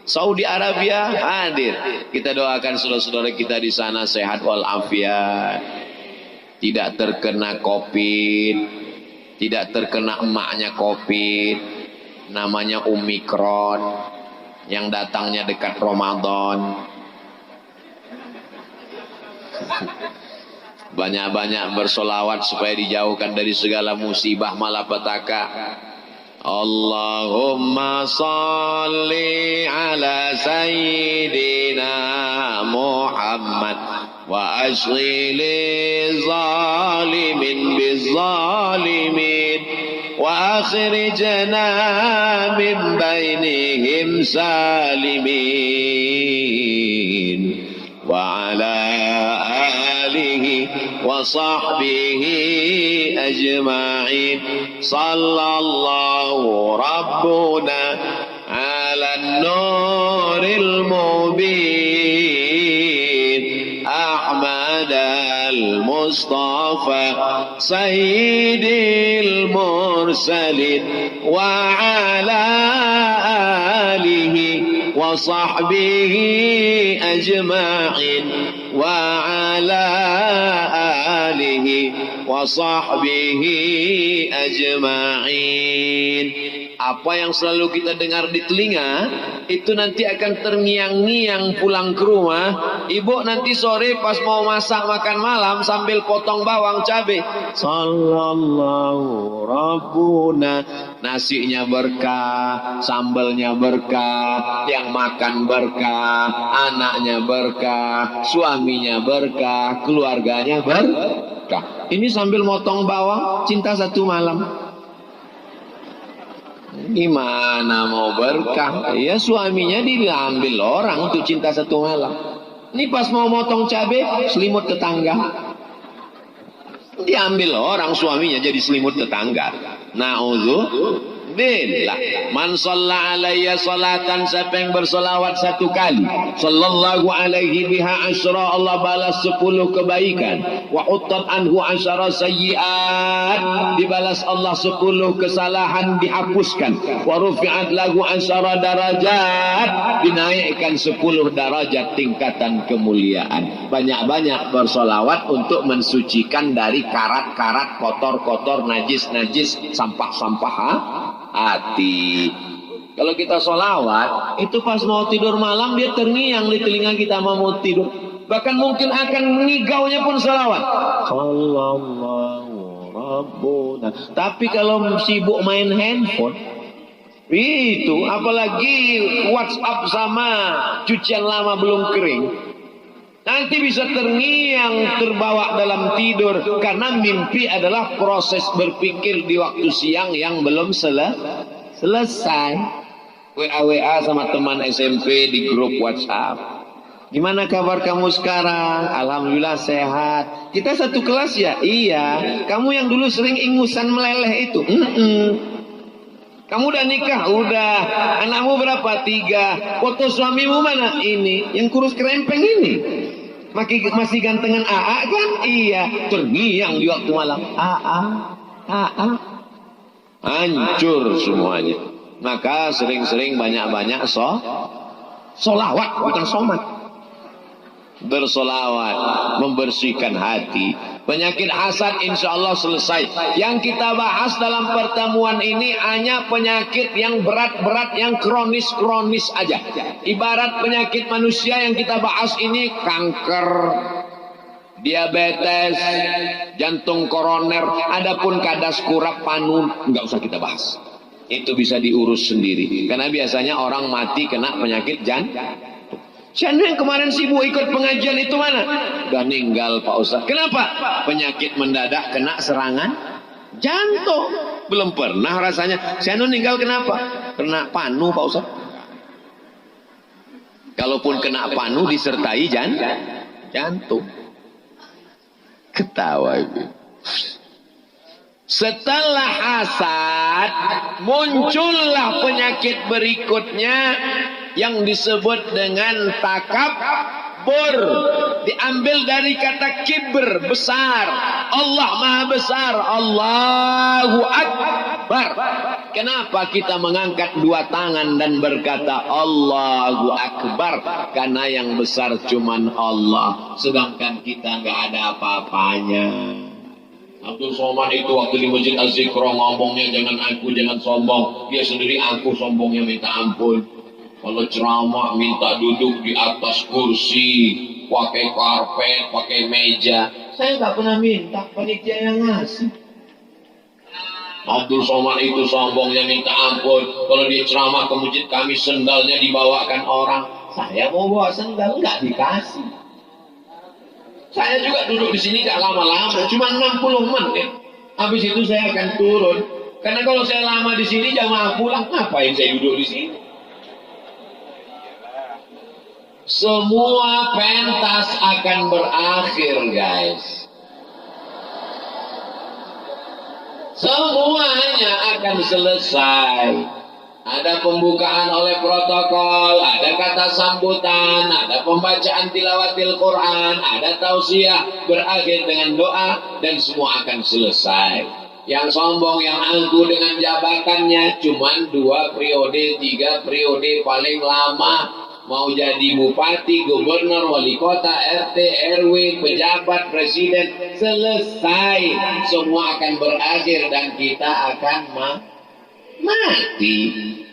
Saudi Arabia hadir. Kita doakan saudara-saudara kita di sana sehat walafiat, tidak terkena COVID, tidak terkena emaknya COVID, namanya Omikron, yang datangnya dekat Ramadan. Banyak-banyak bersolawat supaya dijauhkan dari segala musibah malapetaka. Allahumma salli ala sayyidina Muhammad wa ashghili zalimin bizzalimin wa akhrijna min bainihim salimin wa ala alihi wa sahbihi ajma'in. Sallallahu rabbuna ala nuril mubin Ahmad al-Mustafa sayyidil mursalin wa ala alihi wa sahbihi ajma'in wa ala alihi wa sahbihi ajma'in. Apa yang selalu kita dengar di telinga itu nanti akan terngiang-ngiang pulang ke rumah. Ibu nanti sore pas mau masak makan malam sambil potong bawang cabai, sallallahu rabbuna, nasinya berkah, sambalnya berkah, yang makan berkah, anaknya berkah, suaminya berkah, keluarganya berkah. Ini sambil motong bawang, cinta satu malam. Gimana mau berkah? Ya suaminya diambil orang untuk cinta satu malam. Ini pas mau motong cabai, selimut tetangga. Diambil orang suaminya jadi selimut tetangga. Na'udzubillah. Man shalla alayya salatan, siapa yang bersolawat satu kali, sallallahu alaihi biha asyra, Allah balas 10 kebaikan. Wa uttat anhu asyara sayyiat, dibalas Allah 10 kesalahan dihapuskan. Wa rufi'at lahu asyara darajat, dinaikkan 10 derajat tingkatan kemuliaan. Banyak-banyak bersolawat untuk mensucikan dari karat-karat, kotor-kotor, najis-najis, sampah-sampah hati. Kalau kita solawat itu pas mau tidur malam dia terngiang di telinga kita mau tidur. Bahkan mungkin akan mengigaunya pun solawat. Sallallahu rabbuna. Tapi kalau sibuk main handphone itu, apalagi WhatsApp sama cucian lama belum kering, nanti bisa terngiang, terbawa dalam tidur. Karena mimpi adalah proses berpikir di waktu siang yang belum selesai. WA sama teman SMP di grup WhatsApp. Gimana kabar kamu sekarang? Alhamdulillah sehat. Kita satu kelas ya? Iya. Kamu yang dulu sering ingusan meleleh itu? Kamu udah nikah? Udah. Anakmu berapa? 3. Foto suamimu mana? Ini. Yang kurus kerempeng ini. Masih gantengan AA kan? Iya. Terngiang di waktu malam. AA. Hancur semuanya. Maka sering-sering banyak-banyak solawat, bukan somat. Bersolawat, membersihkan hati. Penyakit hasad insya Allah selesai. Yang kita bahas dalam pertemuan ini hanya penyakit yang berat-berat, yang kronis-kronis aja. Ibarat penyakit manusia yang kita bahas ini kanker, diabetes, jantung koroner, adapun kadas kurap panu nggak usah kita bahas. Itu bisa diurus sendiri. Karena biasanya orang mati kena penyakit jantung. Siapa yang kemarin sibuk ikut pengajian itu mana? Udah ninggal Pak Ustaz. Kenapa? Penyakit mendadak kena serangan jantung. Belum pernah rasanya. Siapa ninggal kenapa? Kena panu Pak Ustaz. Kalaupun kena panu disertai jantung. Ketawa itu. Setelah hasad, muncullah penyakit berikutnya yang disebut dengan takabur. Diambil dari kata kibr, besar. Allah Maha Besar, Allahu Akbar. Kenapa kita mengangkat dua tangan dan berkata Allahu Akbar? Karena yang besar cuman Allah, sedangkan kita nggak ada apa-apanya. Abdul Somad itu waktu di Masjid Az-Zikra ngomongnya jangan aku, jangan sombong. Dia sendiri aku sombongnya minta ampun. Kalau ceramah minta duduk di atas kursi, pakai karpet, pakai meja. Saya nggak pernah minta, panitia yang ngasih. Abdul Somad itu sombongnya minta ampun. Kalau dia ceramah ke masjid kami sendalnya dibawakan orang. Saya mau bawa sendal nggak dikasih. Saya juga duduk di sini gak lama-lama, cuma 60 menit. Habis itu saya akan turun. Karena kalau saya lama di sini jamaah pulang, ngapain saya duduk di sini? Semua pentas akan berakhir, guys. Semuanya akan selesai. Ada pembukaan oleh protokol, ada kata sambutan, ada pembacaan tilawatil Quran, ada tausiah, berakhir dengan doa, dan semua akan selesai. Yang sombong, yang angkuh dengan jabatannya, cuman 2 periode, 3 periode paling lama. Mau jadi bupati, gubernur, wali kota, RT, RW, pejabat, presiden, selesai. Semua akan berakhir dan kita akan mati.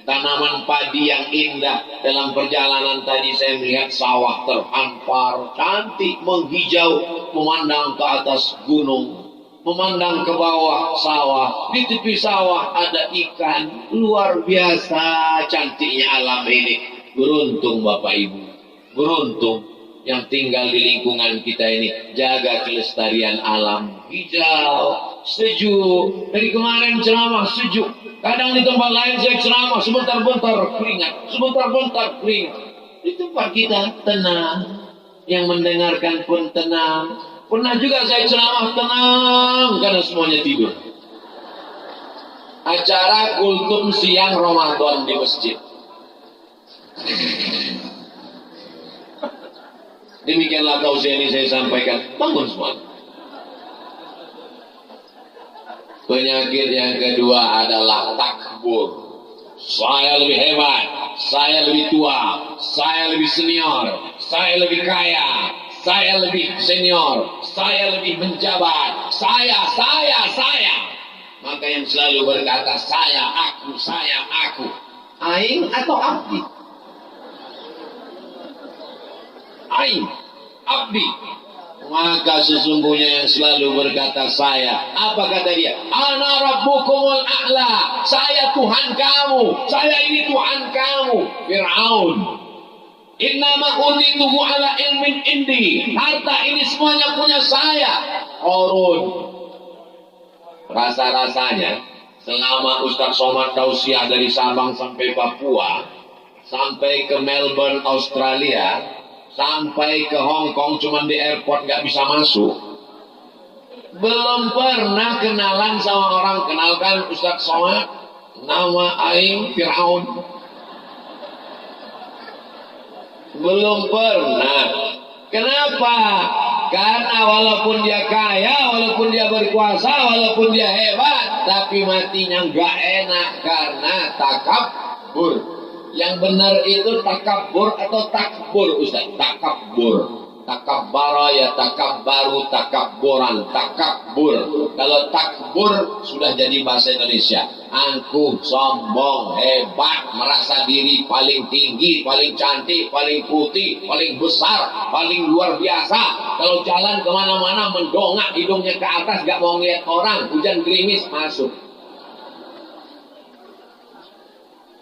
Tanaman padi yang indah. Dalam perjalanan tadi saya melihat sawah terhampar, cantik, menghijau, memandang ke atas gunung, memandang ke bawah sawah. Di tepi sawah ada ikan. Luar biasa cantiknya alam ini. Beruntung Bapak Ibu, beruntung yang tinggal di lingkungan kita ini. Jaga kelestarian alam. Hijau, sejuk. Dari kemarin ceramah sejuk. Kadang di tempat lain saya ceramah sebentar-bentar keringat, sebentar-bentar keringat. Di tempat kita tenang, yang mendengarkan pun tenang. Pernah juga saya ceramah tenang karena semuanya tidur. Acara kultum siang Ramadan di masjid. Demikianlah tausiah ini saya sampaikan. Bangun semua. Penyakit yang kedua adalah takbur. Saya lebih hebat, saya lebih tua, saya lebih senior, saya lebih kaya, saya lebih senior, saya lebih menjabat, saya. Maka yang selalu berkata saya, aku. Aing atau abdi? Aing, abdi. Maka sesungguhnya yang selalu berkata saya, apa kata dia? Ana rabbukumul a'la. Saya Tuhan kamu. Saya ini Tuhan kamu. Fir'aun. Innama utituhu ala ilmin indi. Harta ini semuanya punya saya. Qarun. Rasa-rasanya selama Ustaz Somad tausiah dari Sabang sampai Papua, sampai ke Melbourne, Australia, sampai ke Hong Kong, cuman di airport nggak bisa masuk. Belum pernah kenalan sama orang. Kenalkan Ustaz Somad, nama aing Fir'aun. Belum pernah. Kenapa? Karena walaupun dia kaya, walaupun dia berkuasa, walaupun dia hebat, tapi matinya nggak enak karena takabur. Yang benar itu takabur atau takbur, Ustaz? Takabur. Takabbara ya takabbaru, takabburan, takabur. Kalau takbur sudah jadi bahasa Indonesia. Angkuh, sombong, hebat, merasa diri paling tinggi, paling cantik, paling putih, paling besar, paling luar biasa. Kalau jalan kemana-mana mendongak hidungnya ke atas, gak mau ngeliat orang. Hujan gerimis masuk.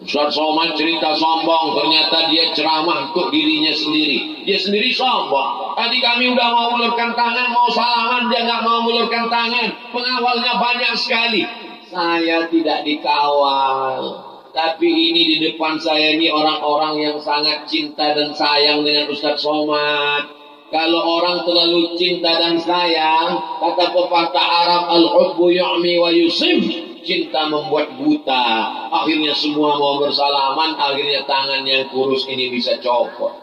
Ustaz Somad cerita sombong, ternyata dia ceramah untuk dirinya sendiri. Dia sendiri sombong. Tadi kami udah mau ulurkan tangan, mau salaman, dia nggak mau ulurkan tangan. Pengawalnya banyak sekali. Saya tidak dikawal. Tapi ini di depan saya ini orang-orang yang sangat cinta dan sayang dengan Ustaz Somad. Kalau orang terlalu cinta dan sayang, kata pepatah Arab, al-hubbu yu'mi wa yusim. Cinta membuat buta. Akhirnya semua mau bersalaman, akhirnya tangan yang kurus ini bisa copot.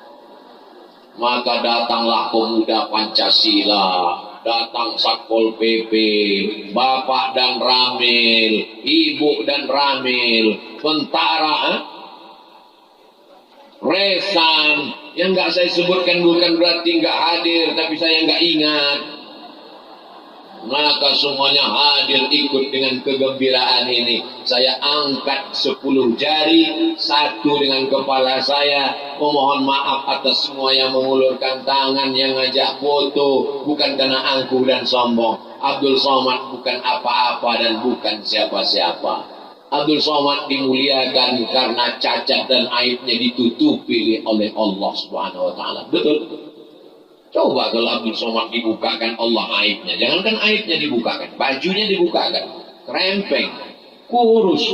Maka datanglah pemuda Pancasila, datang Satpol PP, Bapak dan Ramil, Ibu dan Ramil, tentara, Resan, yang nggak saya sebutkan bukan berarti nggak hadir, tapi saya nggak ingat. Maka semuanya hadir ikut dengan kegembiraan ini. Saya angkat 10 jari, satu dengan kepala saya, memohon maaf atas semua yang mengulurkan tangan, yang ngajak foto, bukan karena angkuh dan sombong. Abdul Somad bukan apa-apa dan bukan siapa-siapa. Abdul Somad dimuliakan karena cacat dan aibnya ditutupi oleh Allah Subhanahu wa taala. Betul? Coba kalau Abdul Somad dibukakan Allah aibnya. Jangankan aibnya dibukakan, bajunya dibukakan, krempeng, kurus,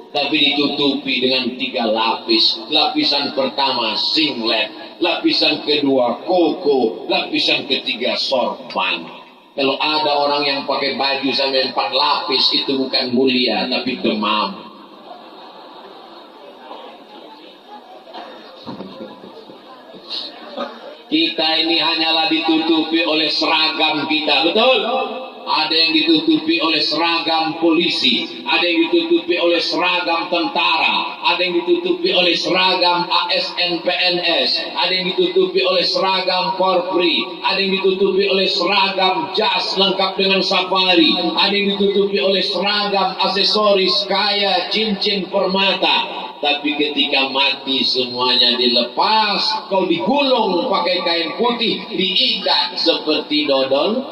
tapi ditutupi dengan 3 lapis. Lapisan pertama singlet, lapisan kedua koko, lapisan ketiga sorban. Kalau ada orang yang pakai baju sampai 4 lapis, itu bukan mulia, tapi demam. Kita ini hanyalah ditutupi oleh seragam kita, betul? Ada yang ditutupi oleh seragam polisi, ada yang ditutupi oleh seragam tentara, ada yang ditutupi oleh seragam ASN PNS, ada yang ditutupi oleh seragam Polri, ada yang ditutupi oleh seragam jas lengkap dengan safari, ada yang ditutupi oleh seragam aksesoris kaya cincin permata. Tapi ketika mati semuanya dilepas, kau digulung pakai kain putih, diikat seperti dodol.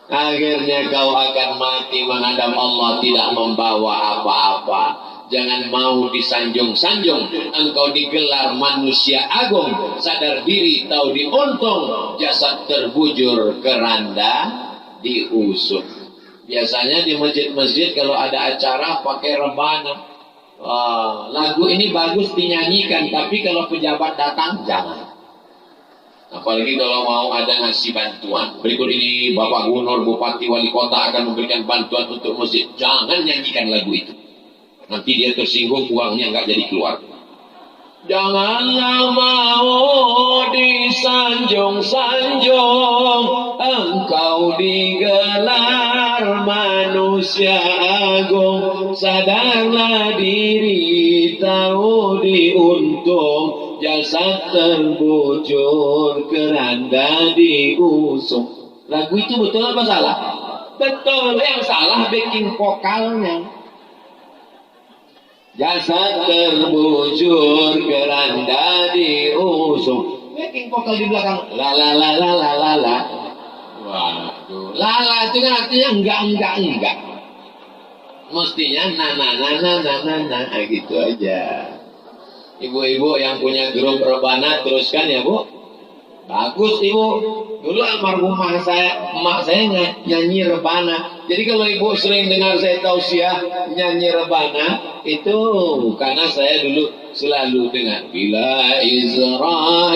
Akhirnya kau akan mati menghadap Allah tidak membawa apa-apa. Jangan mau disanjung-sanjung. Engkau digelar manusia agung, sadar diri tahu diuntung, jasad terbujur keranda diusut. Biasanya di masjid-masjid kalau ada acara pakai rebana. Lagu ini bagus dinyanyikan, tapi kalau pejabat datang jangan. Apalagi kalau mau ada ngasih bantuan. Berikut ini Bapak Gubernur, Bupati, Wali Kota akan memberikan bantuan untuk masjid. Jangan nyanyikan lagu itu. Nanti dia tersinggung, uangnya nggak jadi keluar. Janganlah mau disanjung-sanjung, engkau digelar manusia agung. Sadarlah diri tahu diuntung, jasad terbujur keranda diusung. Lagu itu betul apa salah? Betul, yang salah backing vokalnya. Jasad terbujur keranda diusung. Backing vokal di belakang la la la la la la la. Waduh, lala itu kan artinya enggak. Mestinya na gitu aja. Ibu-ibu yang punya grup rebana teruskan ya Bu. Bagus Ibu. Dulu almarhumah saya, emak saya nyanyi rebana. Jadi kalau Ibu sering dengar saya tausiah nyanyi rebana, itu karena saya dulu selalu dengar bila Israel